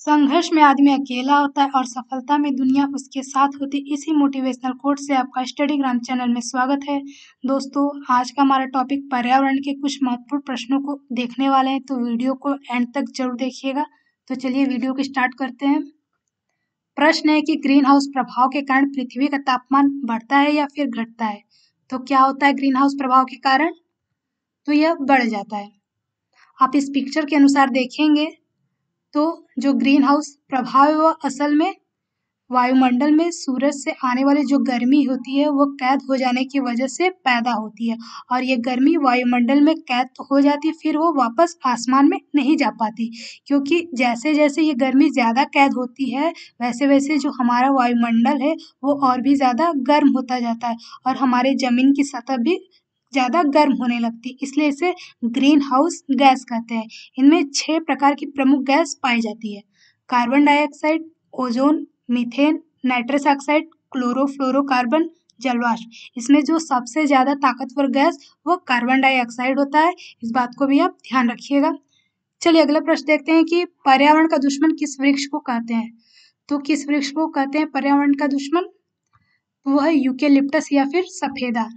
संघर्ष में आदमी अकेला होता है और सफलता में दुनिया उसके साथ होती है। इसी मोटिवेशनल कोट से आपका स्टडीग्राम चैनल में स्वागत है। दोस्तों, आज का हमारा टॉपिक पर्यावरण के कुछ महत्वपूर्ण प्रश्नों को देखने वाले हैं, तो वीडियो को एंड तक जरूर देखिएगा। तो चलिए वीडियो को स्टार्ट करते हैं। प्रश्न है कि ग्रीन हाउस प्रभाव के कारण पृथ्वी का तापमान बढ़ता है या फिर घटता है। तो क्या होता है ग्रीन हाउस प्रभाव के कारण? तो यह बढ़ जाता है। आप इस पिक्चर के अनुसार देखेंगे तो जो ग्रीन हाउस प्रभाव है वह असल में वायुमंडल में सूरज से आने वाली जो गर्मी होती है वो कैद हो जाने की वजह से पैदा होती है, और ये गर्मी वायुमंडल में कैद तो हो जाती है, फिर वो वापस आसमान में नहीं जा पाती, क्योंकि जैसे जैसे ये गर्मी ज़्यादा कैद होती है वैसे वैसे जो हमारा वायुमंडल है वो और भी ज़्यादा गर्म होता जाता है और हमारे ज़मीन की सतह भी ज़्यादा गर्म होने लगती है, इसलिए इसे ग्रीन हाउस गैस कहते हैं। इनमें 6 प्रकार की प्रमुख गैस पाई जाती है: carbon dioxide, ozone, methane, nitrous oxide, chlorofluorocarbon, जलवाष्प। इसमें जो सबसे ज़्यादा ताकतवर गैस वो कार्बन डाइऑक्साइड होता है, इस बात को भी आप ध्यान रखिएगा। चलिए अगला प्रश्न देखते हैं कि पर्यावरण का दुश्मन किस वृक्ष को कहते हैं। तो किस वृक्ष को कहते हैं पर्यावरण का दुश्मन? वो है यूकेलिप्टस या फिर सफेदा।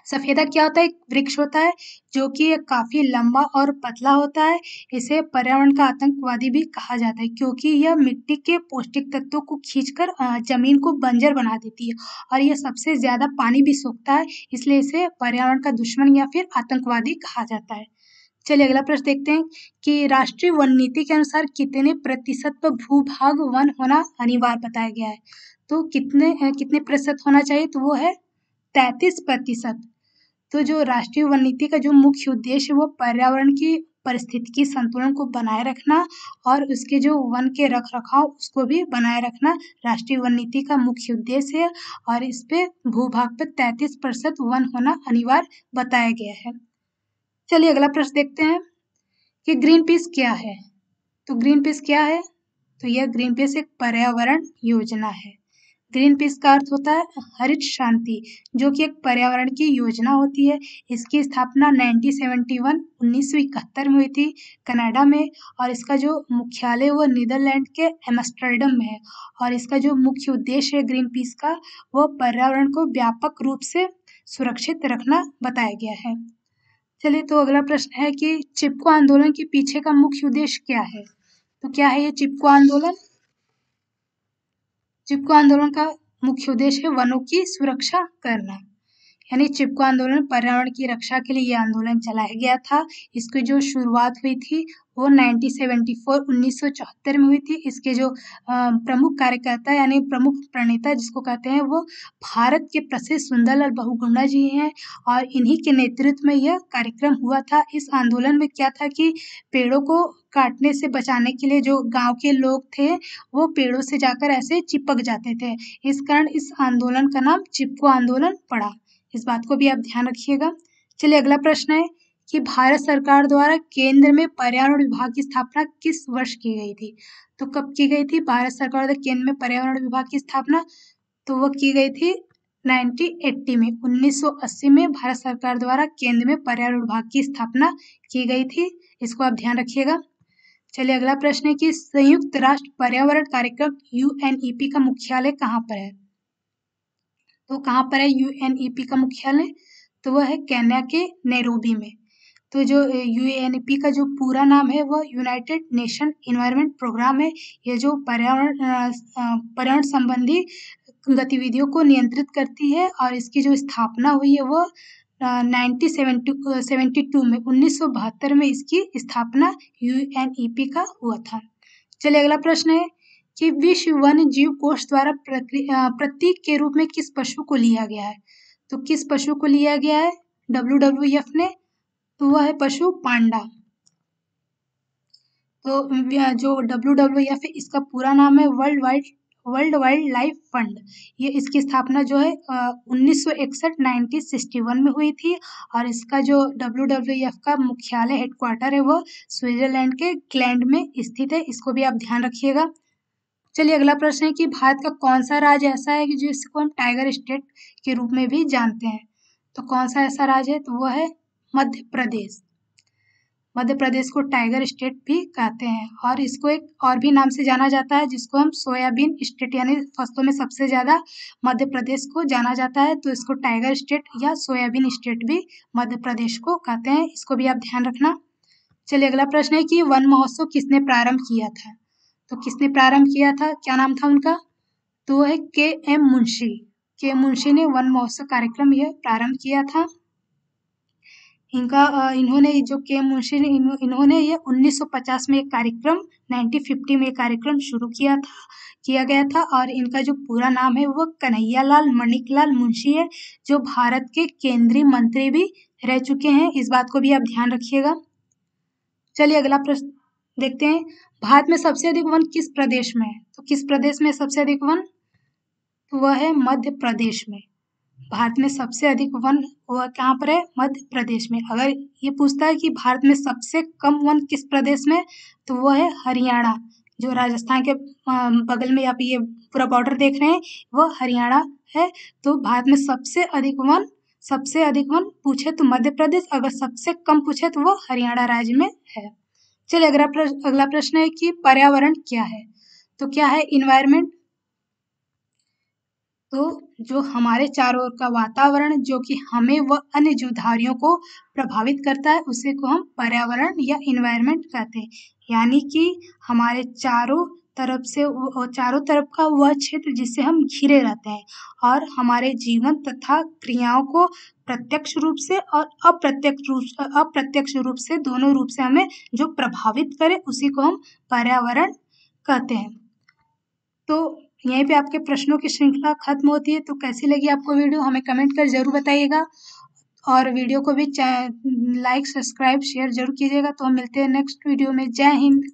सफेदा क्या होता है? एक वृक्ष होता है जो कि काफी लंबा और पतला होता है। इसे पर्यावरण का आतंकवादी भी कहा जाता है, क्योंकि यह मिट्टी के पौष्टिक तत्वों को खींचकर जमीन को बंजर बना देती है और यह सबसे ज्यादा पानी भी सोखता है, इसलिए इसे पर्यावरण का दुश्मन या फिर आतंकवादी कहा जाता है। चलिए अगला प्रश्न देखते हैं कि राष्ट्रीय वन नीति के अनुसार कितने प्रतिशत पर भूभाग वन होना अनिवार्य बताया गया है। तो कितने प्रतिशत होना चाहिए? तो वो है 33%। तो जो राष्ट्रीय वन नीति का जो मुख्य उद्देश्य है वो पर्यावरण की पारिस्थितिकी संतुलन को बनाए रखना और उसके जो वन के रख रखाव उसको भी बनाए रखना राष्ट्रीय वन नीति का मुख्य उद्देश्य है, और इस पे भूभाग पर 33% वन होना अनिवार्य बताया गया है। चलिए अगला प्रश्न देखते हैं कि ग्रीन पीस क्या है। तो ग्रीन पीस क्या है? तो यह ग्रीन पीस एक पर्यावरण योजना है। ग्रीन पीस का अर्थ होता है हरित शांति, जो कि एक पर्यावरण की योजना होती है। इसकी स्थापना 1971 में हुई थी कनाडा में, और इसका जो मुख्यालय वो नीदरलैंड के एम्स्टर्डम में है, और इसका जो मुख्य उद्देश्य है ग्रीन पीस का वो पर्यावरण को व्यापक रूप से सुरक्षित रखना बताया गया है। चलिए तो अगला प्रश्न है कि चिपको आंदोलन के पीछे का मुख्य उद्देश्य क्या है। तो क्या है ये चिपको आंदोलन? चिपको आंदोलन का मुख्य उद्देश्य है वनों की सुरक्षा करना, यानी चिपको आंदोलन पर्यावरण की रक्षा के लिए यह आंदोलन चलाया गया था। इसकी जो शुरुआत हुई थी वो 1974 में हुई थी। इसके जो प्रमुख कार्यकर्ता यानी प्रमुख प्रणेता जिसको कहते हैं वो भारत के प्रसिद्ध सुंदरलाल बहुगुणा जी हैं, और इन्हीं के नेतृत्व में यह कार्यक्रम हुआ था। इस आंदोलन में क्या था कि पेड़ों को काटने से बचाने के लिए जो गांव के लोग थे वो पेड़ों से जाकर ऐसे चिपक जाते थे, इस कारण इस आंदोलन का नाम चिपको आंदोलन पड़ा। इस बात को भी आप ध्यान रखिएगा। चलिए अगला प्रश्न है कि भारत सरकार द्वारा केंद्र में पर्यावरण विभाग की स्थापना किस वर्ष की गई थी। तो कब की गई थी भारत सरकार द्वारा केंद्र में पर्यावरण विभाग की स्थापना? तो वो की गई थी 1980 में। 1980 में भारत सरकार द्वारा केंद्र में पर्यावरण विभाग की स्थापना की गई थी, इसको आप ध्यान रखिएगा। चलिए अगला प्रश्न है कि संयुक्त राष्ट्र पर्यावरण कार्यक्रम UNEP का मुख्यालय कहाँ पर है। तो कहाँ पर है UNEP का मुख्यालय? तो वह है केन्या के नैरोबी में। तो जो UNEP का जो पूरा नाम है वह यूनाइटेड नेशन इन्वायरमेंट प्रोग्राम है। ये जो पर्यावरण संबंधी गतिविधियों को नियंत्रित करती है, और इसकी जो स्थापना हुई है वो 1972 में 1972 में इसकी स्थापना UNEP का हुआ था। चलिए अगला प्रश्न है कि विश्व वन्य जीव कोष द्वारा प्रतीक के रूप में किस पशु को लिया गया है। तो किस पशु को लिया गया है WWF ने? तो वह है पशु पांडा। तो जो WWF है इसका पूरा नाम है वर्ल्ड वाइल्ड लाइफ फंड। ये इसकी स्थापना जो है 1961 में हुई थी, और इसका जो WWF का मुख्यालय हेडक्वार्टर है वो स्विट्जरलैंड के ग्लैंड में स्थित है, इसको भी आप ध्यान रखिएगा। चलिए अगला प्रश्न है कि भारत का कौन सा राज्य ऐसा है कि जिसको हम टाइगर स्टेट के रूप में भी जानते हैं। तो कौन सा ऐसा राज्य है? तो वो है मध्य प्रदेश। मध्य प्रदेश को टाइगर स्टेट भी कहते हैं और इसको एक और भी नाम से जाना जाता है जिसको हम सोयाबीन स्टेट, यानी फसलों में सबसे ज़्यादा मध्य प्रदेश को जाना जाता है, तो इसको टाइगर स्टेट या सोयाबीन स्टेट भी मध्य प्रदेश को कहते हैं। इसको भी आप ध्यान रखना। चलिए अगला प्रश्न है कि वन महोत्सव किसने प्रारंभ किया था? तो किसने प्रारंभ किया था, क्या नाम था उनका? तो वो है के.एम. मुंशी। के मुंशी ने वन महोत्सव कार्यक्रम यह प्रारंभ किया था। इन्होंने जो के मुंशी ने इन्होंने ये 1950 में एक कार्यक्रम 1950 में एक कार्यक्रम शुरू किया गया था और इनका जो पूरा नाम है वो कन्हैयालाल मणिकलाल मुंशी है, जो भारत के केंद्रीय मंत्री भी रह चुके हैं। इस बात को भी आप ध्यान रखिएगा। चलिए अगला प्रश्न देखते हैं, भारत में सबसे अधिक वन किस प्रदेश में है? तो किस प्रदेश में सबसे अधिक वन? तो वह है मध्य प्रदेश में। भारत में सबसे अधिक वन वह कहाँ पर है? मध्य प्रदेश में। अगर ये पूछता है कि भारत में सबसे कम वन किस प्रदेश में, तो वो है हरियाणा, जो राजस्थान के बगल में आप ये पूरा बॉर्डर देख रहे हैं वो हरियाणा है। तो भारत में सबसे अधिक वन पूछे तो मध्य प्रदेश, अगर सबसे कम पूछे तो वो हरियाणा राज्य में है। चलिए अगला प्रश्न है कि पर्यावरण क्या है? तो क्या है इन्वायरमेंट? तो जो हमारे चारों ओर का वातावरण जो कि हमें व अन्य जीवधारियों को प्रभावित करता है उसी को हम पर्यावरण या इन्वायरमेंट कहते हैं। यानी कि हमारे चारों तरफ का वह क्षेत्र जिससे हम घिरे रहते हैं और हमारे जीवन तथा क्रियाओं को प्रत्यक्ष रूप से और अप्रत्यक्ष रूप से दोनों रूप से हमें जो प्रभावित करे उसी को हम पर्यावरण कहते हैं। तो यहीं पे आपके प्रश्नों की श्रृंखला खत्म होती है। तो कैसी लगी आपको वीडियो हमें कमेंट कर जरूर बताइएगा और वीडियो को भी लाइक, सब्सक्राइब, शेयर जरूर कीजिएगा। तो हम मिलते हैं नेक्स्ट वीडियो में। जय हिंद।